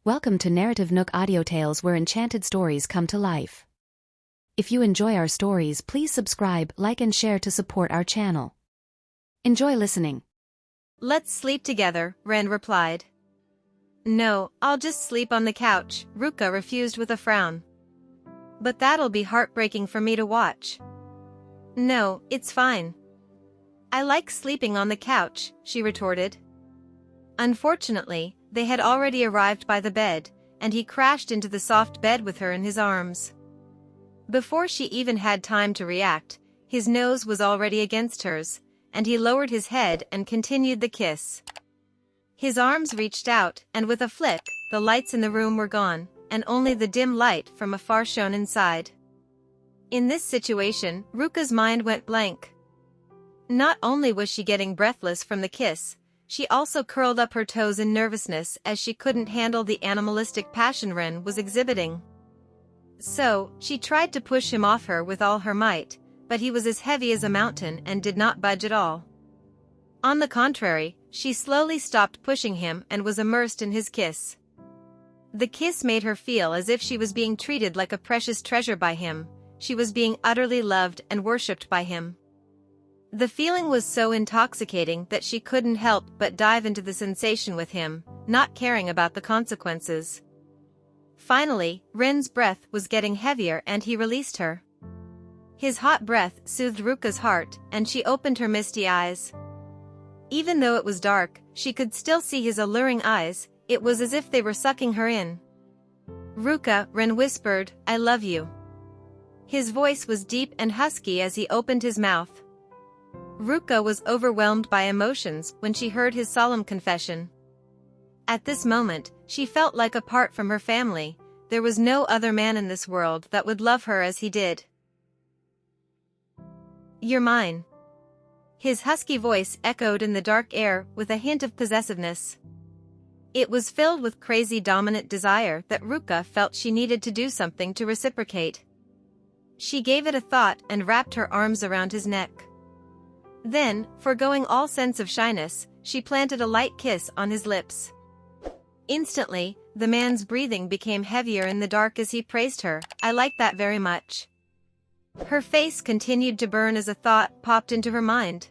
Welcome to NarrativeNook audio tales where enchanted stories come to life. If you enjoy our stories, please subscribe, like and share to support our channel. Enjoy listening. Let's sleep together, Ren replied. No, I'll just sleep on the couch, Ruka refused with a frown. But that'll be heartbreaking for me to watch. No, it's fine. I like sleeping on the couch, she retorted. Unfortunately, they had already arrived by the bed, and he crashed into the soft bed with her in his arms. Before she even had time to react, his nose was already against hers, and he lowered his head and continued the kiss. His arms reached out, and with a flick, the lights in the room were gone, and only the dim light from afar shone inside. In this situation, Ruka's mind went blank. Not only was she getting breathless from the kiss, she also curled up her toes in nervousness as she couldn't handle the animalistic passion Ren was exhibiting. So, she tried to push him off her with all her might, but he was as heavy as a mountain and did not budge at all. On the contrary, she slowly stopped pushing him and was immersed in his kiss. The kiss made her feel as if she was being treated like a precious treasure by him. She was being utterly loved and worshipped by him. The feeling was so intoxicating that she couldn't help but dive into the sensation with him, not caring about the consequences. Finally, Ren's breath was getting heavier and he released her. His hot breath soothed Ruka's heart, and she opened her misty eyes. Even though it was dark, she could still see his alluring eyes. It was as if they were sucking her in. Ruka, Ren whispered, I love you. His voice was deep and husky as he opened his mouth. Ruka was overwhelmed by emotions when she heard his solemn confession. At this moment, she felt like apart from her family. There was no other man in this world that would love her as he did. You're mine. His husky voice echoed in the dark air with a hint of possessiveness. It was filled with crazy dominant desire that Ruka felt she needed to do something to reciprocate. She gave it a thought and wrapped her arms around his neck. Then, forgoing all sense of shyness, she planted a light kiss on his lips. Instantly, the man's breathing became heavier in the dark as he praised her. I like that very much. Her face continued to burn as a thought popped into her mind.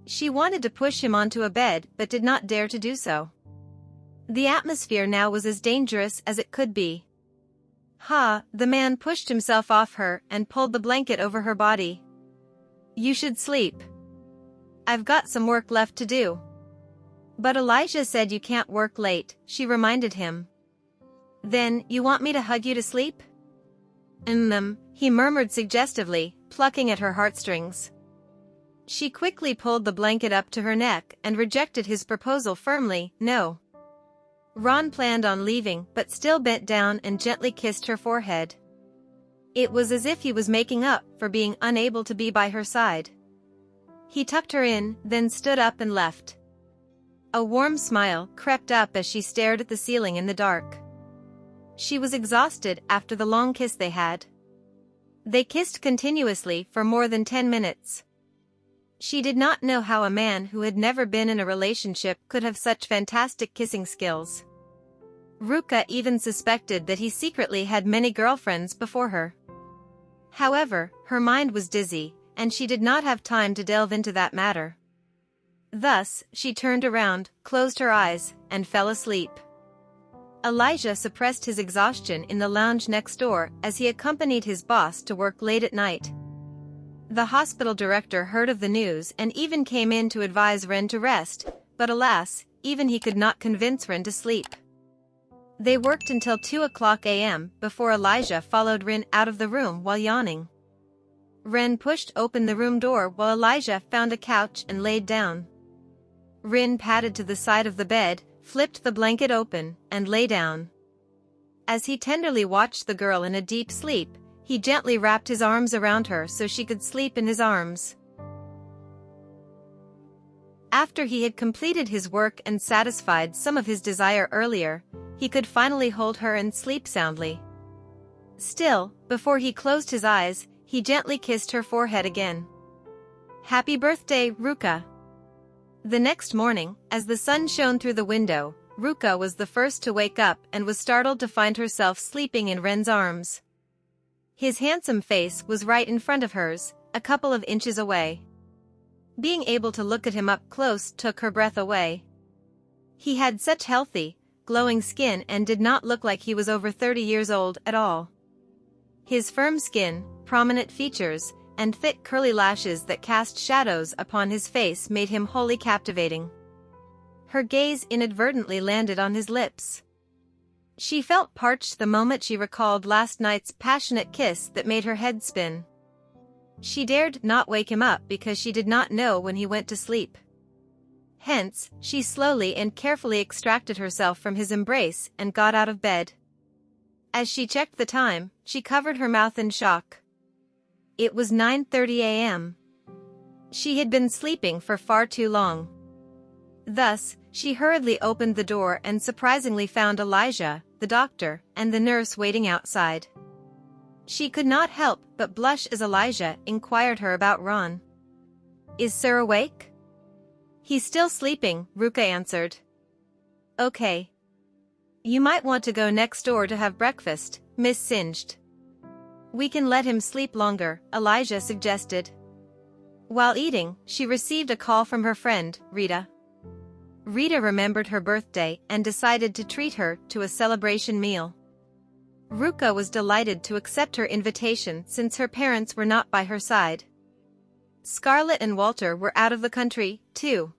She wanted to push him onto a bed but did not dare to do so. The atmosphere now was as dangerous as it could be. The man pushed himself off her and pulled the blanket over her body. You should sleep. I've got some work left to do. But Elijah said you can't work late, she reminded him. Then, you want me to hug you to sleep? He murmured suggestively, plucking at her heartstrings. She quickly pulled the blanket up to her neck and rejected his proposal firmly. No. Ron planned on leaving but still bent down and gently kissed her forehead. It was as if he was making up for being unable to be by her side. He tucked her in, then stood up and left. A warm smile crept up as she stared at the ceiling in the dark. She was exhausted after the long kiss they had. They kissed continuously for more than 10 minutes. She did not know how a man who had never been in a relationship could have such fantastic kissing skills. Ruka even suspected that he secretly had many girlfriends before her. However, her mind was dizzy, and she did not have time to delve into that matter. Thus, she turned around, closed her eyes, and fell asleep. Elijah suppressed his exhaustion in the lounge next door as he accompanied his boss to work late at night. The hospital director heard of the news and even came in to advise Ren to rest, but alas, even he could not convince Ren to sleep. They worked until 2:00 a.m. before Elijah followed Ren out of the room while yawning. Ren pushed open the room door while Elijah found a couch and laid down. Ren padded to the side of the bed, flipped the blanket open, and lay down. As he tenderly watched the girl in a deep sleep, he gently wrapped his arms around her so she could sleep in his arms. After he had completed his work and satisfied some of his desire earlier, he could finally hold her and sleep soundly. Still, before he closed his eyes, he gently kissed her forehead again. Happy birthday, Ruka! The next morning, as the sun shone through the window, Ruka was the first to wake up and was startled to find herself sleeping in Ren's arms. His handsome face was right in front of hers, a couple of inches away. Being able to look at him up close took her breath away. He had such healthy, glowing skin and did not look like he was over 30 years old at all. His firm skin, prominent features, and thick curly lashes that cast shadows upon his face made him wholly captivating. Her gaze inadvertently landed on his lips. She felt parched the moment she recalled last night's passionate kiss that made her head spin. She dared not wake him up because she did not know when he went to sleep. Hence, she slowly and carefully extracted herself from his embrace and got out of bed. As she checked the time, she covered her mouth in shock. It was 9:30 a.m. She had been sleeping for far too long. Thus, she hurriedly opened the door and surprisingly found Elijah, the doctor, and the nurse waiting outside. She could not help but blush as Elijah inquired her about Ron. "Is Sir awake?" "He's still sleeping," Ruka answered. "Okay. You might want to go next door to have breakfast, Miss Singed." "We can let him sleep longer," Elijah suggested. While eating, she received a call from her friend, Rita. Rita remembered her birthday and decided to treat her to a celebration meal. Ruka was delighted to accept her invitation since her parents were not by her side. Scarlett and Walter were out of the country, too.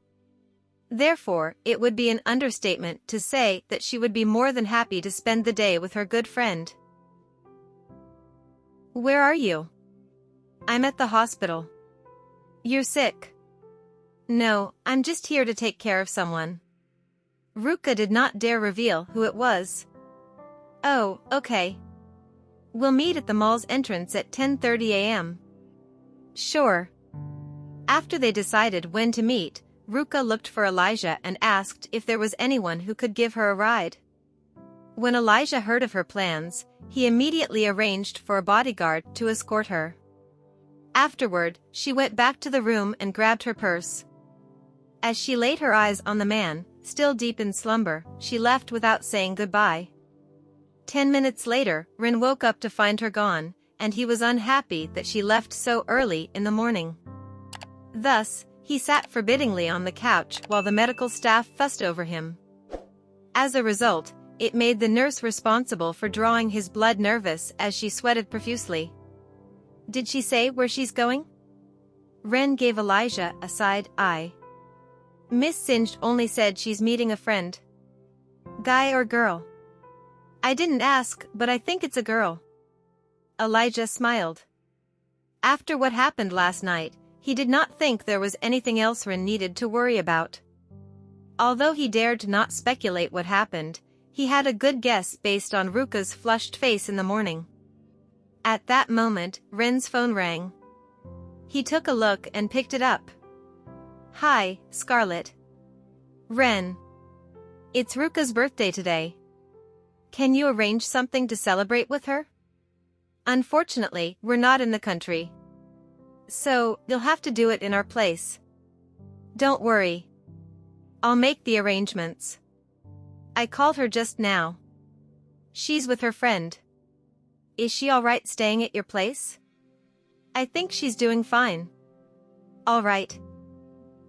Therefore, it would be an understatement to say that she would be more than happy to spend the day with her good friend. "Where are you?" "I'm at the hospital." "You're sick?" "No, I'm just here to take care of someone." Ruka did not dare reveal who it was. "Oh, okay. We'll meet at the mall's entrance at 10:30 a.m. "Sure." After they decided when to meet, Ruka looked for Elijah and asked if there was anyone who could give her a ride. When Elijah heard of her plans, he immediately arranged for a bodyguard to escort her. Afterward, she went back to the room and grabbed her purse. As she laid her eyes on the man, still deep in slumber, she left without saying goodbye. 10 minutes later, Rin woke up to find her gone, and he was unhappy that she left so early in the morning. Thus, he sat forbiddingly on the couch while the medical staff fussed over him. As a result, it made the nurse responsible for drawing his blood nervous as she sweated profusely. "Did she say where she's going?" Ren gave Elijah a side eye. "Miss Singed only said she's meeting a friend." "Guy or girl?" "I didn't ask, but I think it's a girl." Elijah smiled. After what happened last night, he did not think there was anything else Ren needed to worry about. Although he dared not speculate what happened, he had a good guess based on Ruka's flushed face in the morning. At that moment, Ren's phone rang. He took a look and picked it up. "Hi, Scarlett." "Ren. It's Ruka's birthday today. Can you arrange something to celebrate with her?" "Unfortunately, we're not in the country. So, you'll have to do it in our place." "Don't worry. I'll make the arrangements. I called her just now. She's with her friend." "Is she alright staying at your place?" "I think she's doing fine." "Alright.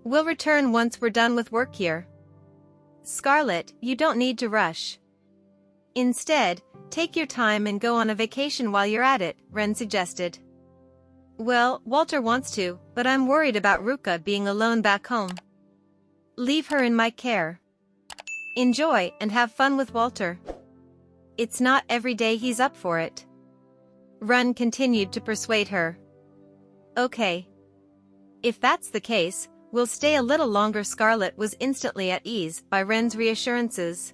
We'll return once we're done with work here." "Scarlett, you don't need to rush. Instead, take your time and go on a vacation while you're at it," Ren suggested. "Well, Walter wants to, but I'm worried about Ruka being alone back home." "Leave her in my care. Enjoy and have fun with Walter. It's not every day he's up for it." Ren continued to persuade her. "Okay. If that's the case, we'll stay a little longer." Scarlett was instantly at ease by Ren's reassurances.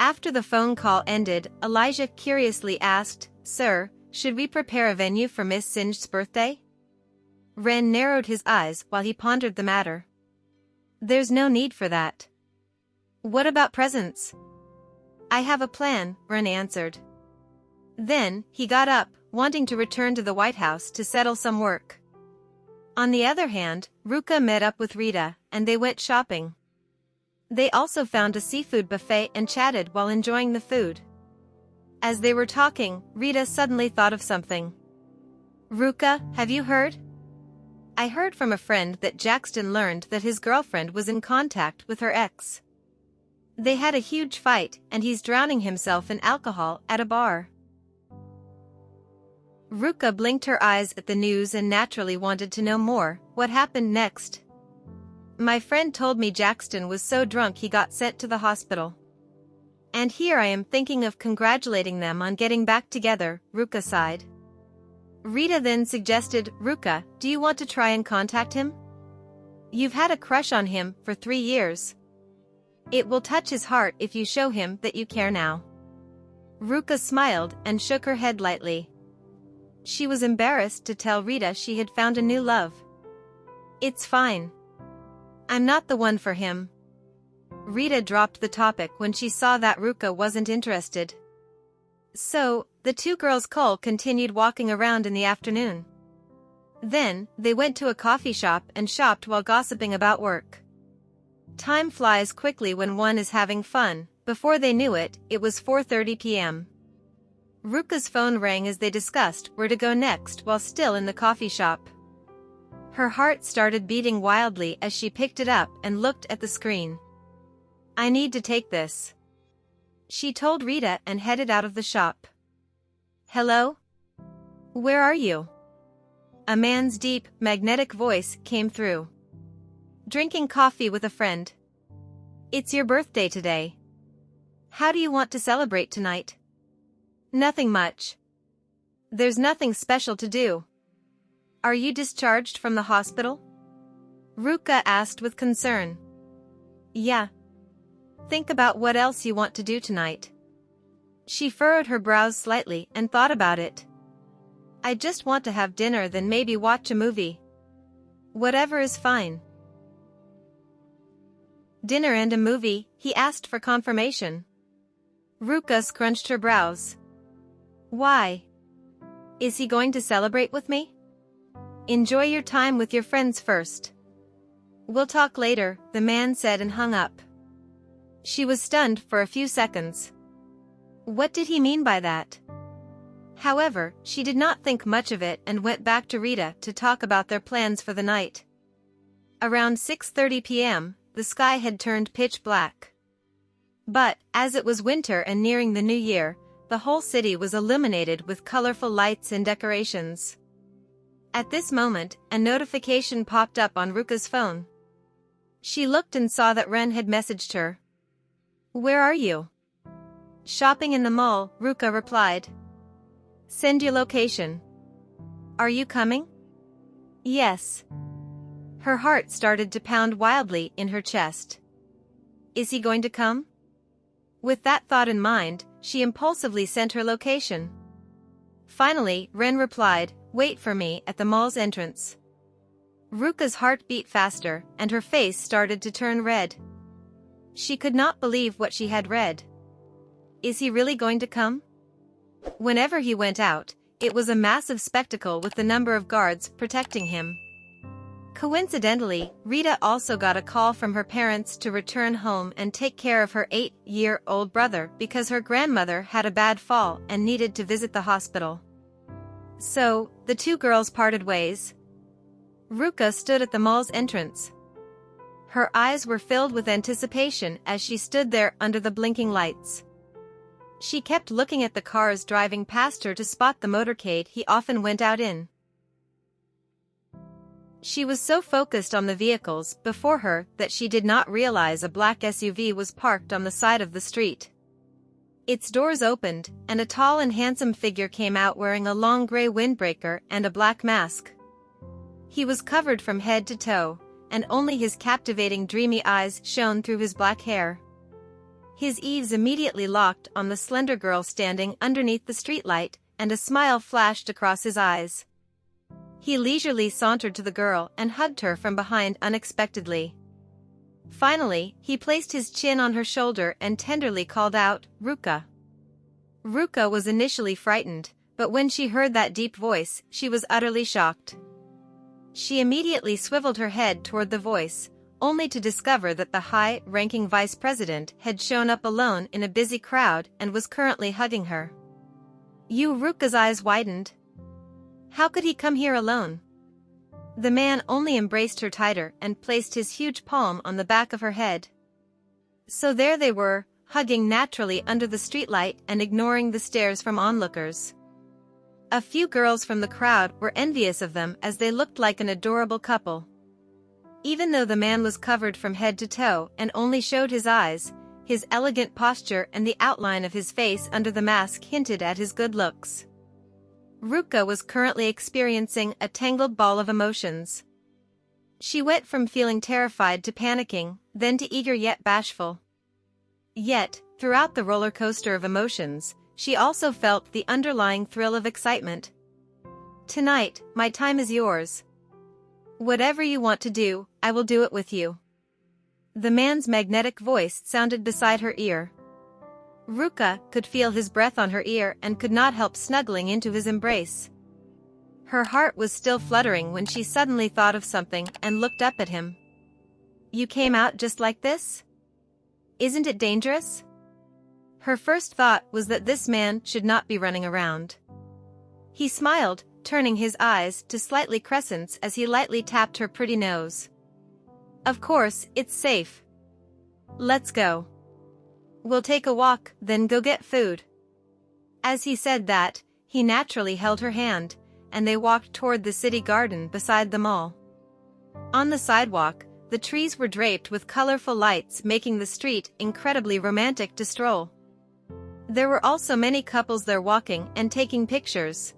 After the phone call ended, Elijah curiously asked, "Sir, should we prepare a venue for Miss Singed's birthday?" Ren narrowed his eyes while he pondered the matter. "There's no need for that." "What about presents?" "I have a plan," Ren answered. Then, he got up, wanting to return to the White House to settle some work. On the other hand, Ruka met up with Rita, and they went shopping. They also found a seafood buffet and chatted while enjoying the food. As they were talking, Rita suddenly thought of something. "Ruka, have you heard? I heard from a friend that Jackson learned that his girlfriend was in contact with her ex. They had a huge fight and he's drowning himself in alcohol at a bar." Ruka blinked her eyes at the news and naturally wanted to know more. What happened next? "My friend told me Jackson was so drunk he got sent to the hospital. And here I am thinking of congratulating them on getting back together," Ruka sighed. Rita then suggested, "Ruka, do you want to try and contact him? You've had a crush on him for 3 years. It will touch his heart if you show him that you care now." Ruka smiled and shook her head lightly. She was embarrassed to tell Rita she had found a new love. "It's fine. I'm not the one for him." Rita dropped the topic when she saw that Ruka wasn't interested. So, the two girls continued walking around in the afternoon. Then, they went to a coffee shop and shopped while gossiping about work. Time flies quickly when one is having fun. Before they knew it, it was 4:30 p.m. Ruka's phone rang as they discussed where to go next while still in the coffee shop. Her heart started beating wildly as she picked it up and looked at the screen. "I need to take this," she told Rita and headed out of the shop. "Hello? Where are you?" A man's deep, magnetic voice came through. "Drinking coffee with a friend. It's your birthday today. How do you want to celebrate tonight?" "Nothing much. There's nothing special to do." "Are you discharged from the hospital?" Ruka asked with concern. "Yeah. Think about what else you want to do tonight." She furrowed her brows slightly and thought about it. "I just want to have dinner, then maybe watch a movie. Whatever is fine." "Dinner and a movie?" he asked for confirmation. Ruka scrunched her brows. "Why? Is he going to celebrate with me?" "Enjoy your time with your friends first. We'll talk later," the man said and hung up. She was stunned for a few seconds. What did he mean by that? However, she did not think much of it and went back to Rita to talk about their plans for the night. Around 6:30 p.m., the sky had turned pitch black. But, as it was winter and nearing the new year, the whole city was illuminated with colorful lights and decorations. At this moment, a notification popped up on Ruka's phone. She looked and saw that Ren had messaged her. "Where are you?" "Shopping in the mall," Ruka replied. "Send your location." "Are you coming?" "Yes." Her heart started to pound wildly in her chest. Is he going to come? With that thought in mind, she impulsively sent her location. Finally, Ren replied, "Wait for me at the mall's entrance." Ruka's heart beat faster, and her face started to turn red. She could not believe what she had read. Is he really going to come? Whenever he went out, it was a massive spectacle with the number of guards protecting him. Coincidentally, Rita also got a call from her parents to return home and take care of her 8-year-old brother because her grandmother had a bad fall and needed to visit the hospital. So, the two girls parted ways. Ruka stood at the mall's entrance. Her eyes were filled with anticipation as she stood there under the blinking lights. She kept looking at the cars driving past her to spot the motorcade he often went out in. She was so focused on the vehicles before her that she did not realize a black SUV was parked on the side of the street. Its doors opened, and a tall and handsome figure came out wearing a long gray windbreaker and a black mask. He was covered from head to toe, and only his captivating dreamy eyes shone through his black hair. His eyes immediately locked on the slender girl standing underneath the streetlight, and a smile flashed across his eyes. He leisurely sauntered to the girl and hugged her from behind unexpectedly. Finally, he placed his chin on her shoulder and tenderly called out, "Ruka." Ruka was initially frightened, but when she heard that deep voice, she was utterly shocked. She immediately swiveled her head toward the voice, only to discover that the high-ranking vice president had shown up alone in a busy crowd and was currently hugging her. Ruka's eyes widened. How could he come here alone? The man only embraced her tighter and placed his huge palm on the back of her head. So there they were, hugging naturally under the streetlight and ignoring the stares from onlookers. A few girls from the crowd were envious of them as they looked like an adorable couple. Even though the man was covered from head to toe and only showed his eyes, his elegant posture and the outline of his face under the mask hinted at his good looks. Ruka was currently experiencing a tangled ball of emotions. She went from feeling terrified to panicking, then to eager yet bashful. Yet, throughout the roller coaster of emotions, she also felt the underlying thrill of excitement. Tonight, my time is yours. Whatever you want to do, I will do it with you. The man's magnetic voice sounded beside her ear. Ruka could feel his breath on her ear and could not help snuggling into his embrace. Her heart was still fluttering when she suddenly thought of something and looked up at him. You came out just like this? Isn't it dangerous? Her first thought was that this man should not be running around. He smiled, turning his eyes to slightly crescents as he lightly tapped her pretty nose. Of course, it's safe. Let's go. We'll take a walk, then go get food. As he said that, he naturally held her hand, and they walked toward the city garden beside the mall. On the sidewalk, the trees were draped with colorful lights, making the street incredibly romantic to stroll. There were also many couples there walking and taking pictures.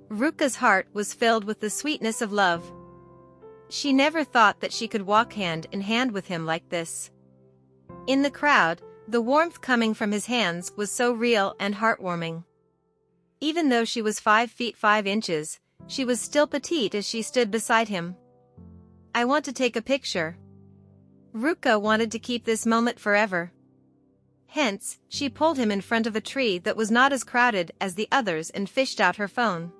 Ruka's heart was filled with the sweetness of love. She never thought that she could walk hand in hand with him like this. In the crowd, the warmth coming from his hands was so real and heartwarming. Even though she was 5 feet 5 inches, she was still petite as she stood beside him. I want to take a picture. Ruka wanted to keep this moment forever. Hence, she pulled him in front of a tree that was not as crowded as the others and fished out her phone.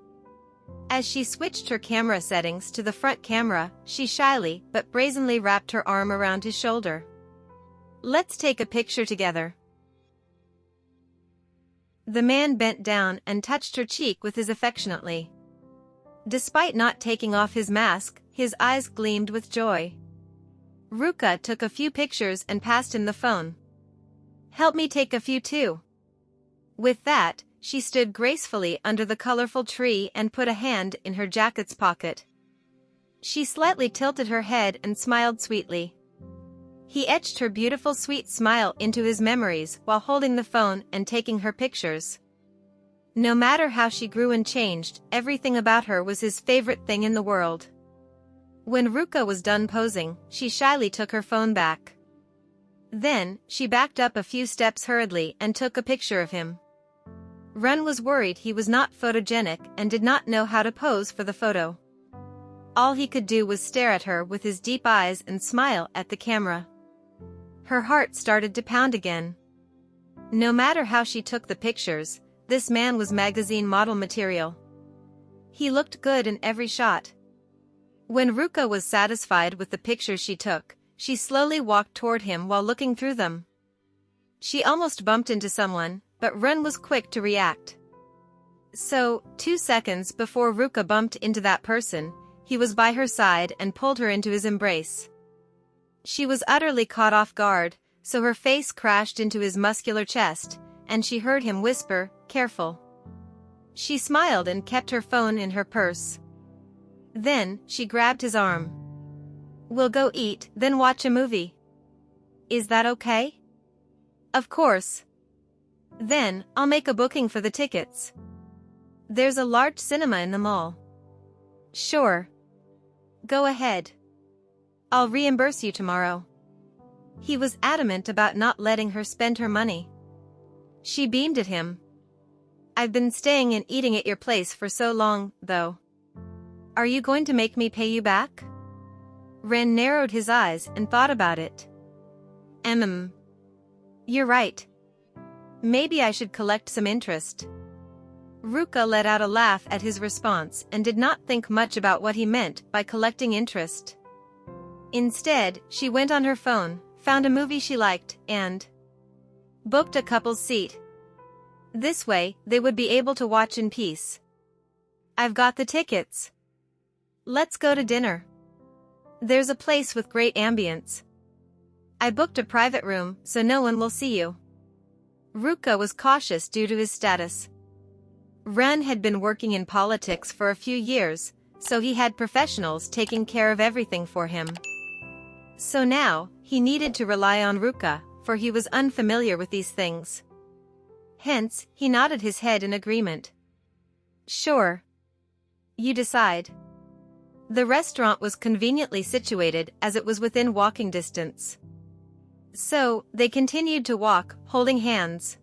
As she switched her camera settings to the front camera, she shyly but brazenly wrapped her arm around his shoulder. Let's take a picture together. The man bent down and touched her cheek with his affectionately. Despite not taking off his mask, his eyes gleamed with joy. Ruka took a few pictures and passed him the phone. Help me take a few too. With that, she stood gracefully under the colorful tree and put a hand in her jacket's pocket. She slightly tilted her head and smiled sweetly. He etched her beautiful sweet smile into his memories while holding the phone and taking her pictures. No matter how she grew and changed, everything about her was his favorite thing in the world. When Ruka was done posing, she shyly took her phone back. Then, she backed up a few steps hurriedly and took a picture of him. Run was worried he was not photogenic and did not know how to pose for the photo. All he could do was stare at her with his deep eyes and smile at the camera. Her heart started to pound again. No matter how she took the pictures, this man was magazine model material. He looked good in every shot. When Ruka was satisfied with the pictures she took, she slowly walked toward him while looking through them. She almost bumped into someone, but Run was quick to react. So, 2 seconds before Ruka bumped into that person, he was by her side and pulled her into his embrace. She was utterly caught off guard, so her face crashed into his muscular chest, and she heard him whisper, "Careful." She smiled and kept her phone in her purse. Then, she grabbed his arm. "We'll go eat, then watch a movie. Is that okay?" "Of course. Then, I'll make a booking for the tickets. There's a large cinema in the mall." "Sure. Go ahead. I'll reimburse you tomorrow." He was adamant about not letting her spend her money. She beamed at him. "I've been staying and eating at your place for so long, though. Are you going to make me pay you back?" Ren narrowed his eyes and thought about it. You're right. Maybe I should collect some interest." Ruka let out a laugh at his response and did not think much about what he meant by collecting interest. Instead, she went on her phone, found a movie she liked, and booked a couple's seat. This way, they would be able to watch in peace. "I've got the tickets. Let's go to dinner. There's a place with great ambience. I booked a private room, so no one will see you." Ruka was cautious due to his status. Ren had been working in politics for a few years, so he had professionals taking care of everything for him. So now, he needed to rely on Ruka, for he was unfamiliar with these things. Hence, he nodded his head in agreement. "Sure. You decide." The restaurant was conveniently situated as it was within walking distance. So, they continued to walk, holding hands.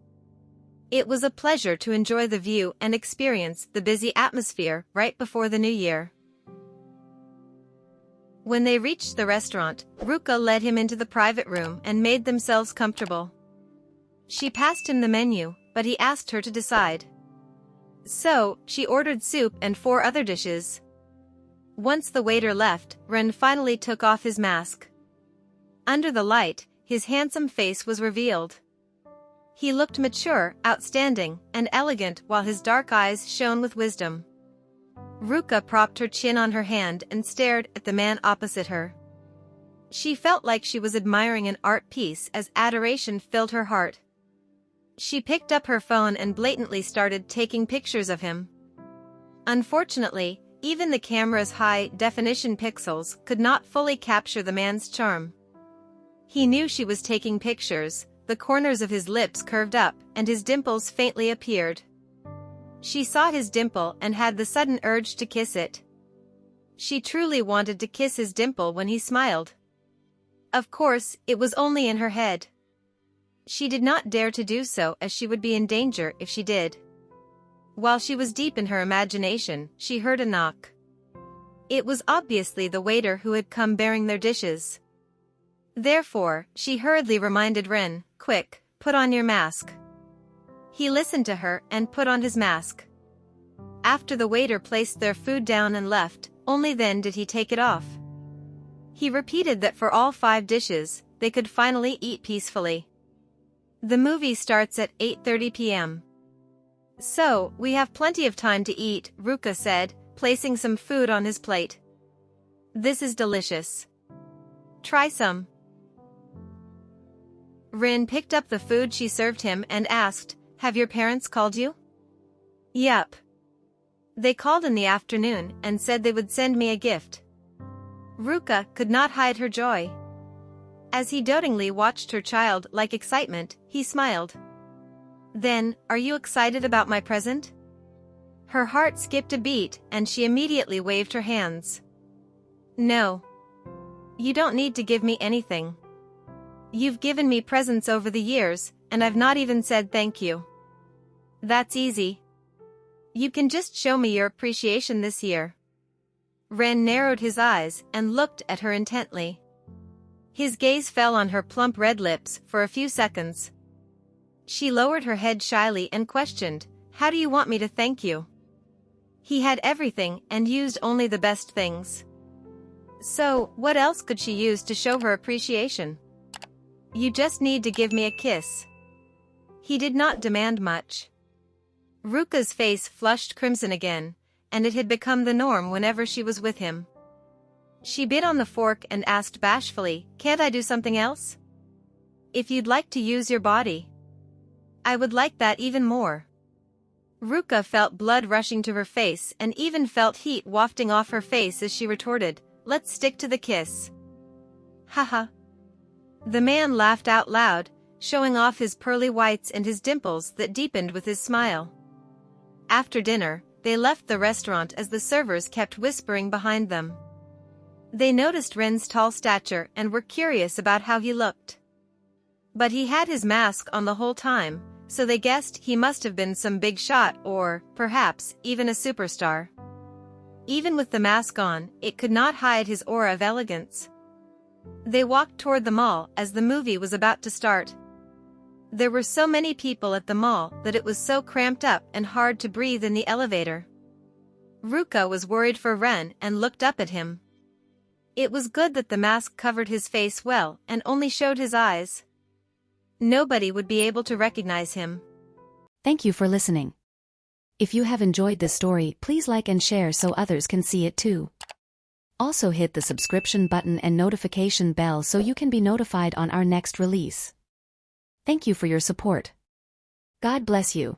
It was a pleasure to enjoy the view and experience the busy atmosphere right before the new year. When they reached the restaurant, Ruka led him into the private room and made themselves comfortable. She passed him the menu, but he asked her to decide. So, she ordered soup and 4 other dishes. Once the waiter left, Ren finally took off his mask. Under the light, his handsome face was revealed. He looked mature, outstanding, and elegant while his dark eyes shone with wisdom. Ruka propped her chin on her hand and stared at the man opposite her. She felt like she was admiring an art piece as adoration filled her heart. She picked up her phone and blatantly started taking pictures of him. Unfortunately, even the camera's high-definition pixels could not fully capture the man's charm. He knew she was taking pictures, the corners of his lips curved up, and his dimples faintly appeared. She saw his dimple and had the sudden urge to kiss it. She truly wanted to kiss his dimple when he smiled. Of course, it was only in her head. She did not dare to do so as she would be in danger if she did. While she was deep in her imagination, she heard a knock. It was obviously the waiter who had come bearing their dishes. Therefore, she hurriedly reminded Ren, "Quick, put on your mask." He listened to her and put on his mask. After the waiter placed their food down and left, only then did he take it off. He repeated that for all 5 dishes, they could finally eat peacefully. The movie starts at 8:30 p.m. "So, we have plenty of time to eat," Ruka said, placing some food on his plate. "This is delicious. Try some." Rin picked up the food she served him and asked, "Have your parents called you?" "Yup. They called in the afternoon and said they would send me a gift." Ruka could not hide her joy. As he dotingly watched her childlike excitement, he smiled. "Then, are you excited about my present?" Her heart skipped a beat and she immediately waved her hands. "No. You don't need to give me anything. You've given me presents over the years, and I've not even said thank you. That's easy. You can just show me your appreciation this year." Ren narrowed his eyes and looked at her intently. His gaze fell on her plump red lips for a few seconds. She lowered her head shyly and questioned, "How do you want me to thank you?" He had everything and used only the best things. So, what else could she use to show her appreciation? "You just need to give me a kiss." He did not demand much. Ruka's face flushed crimson again, and it had become the norm whenever she was with him. She bit on the fork and asked bashfully, "Can't I do something else?" "If you'd like to use your body." "I would like that even more." Ruka felt blood rushing to her face and even felt heat wafting off her face as she retorted, "Let's stick to the kiss." "Haha." The man laughed out loud, showing off his pearly whites and his dimples that deepened with his smile. After dinner, they left the restaurant as the servers kept whispering behind them. They noticed Ren's tall stature and were curious about how he looked. But he had his mask on the whole time, so they guessed he must have been some big shot or, perhaps, even a superstar. Even with the mask on, it could not hide his aura of elegance. They walked toward the mall as the movie was about to start. There were so many people at the mall that it was so cramped up and hard to breathe in the elevator. Ruka was worried for Ren and looked up at him. It was good that the mask covered his face well and only showed his eyes. Nobody would be able to recognize him. Thank you for listening. If you have enjoyed this story, please like and share so others can see it too. Also hit the subscription button and notification bell so you can be notified on our next release. Thank you for your support. God bless you.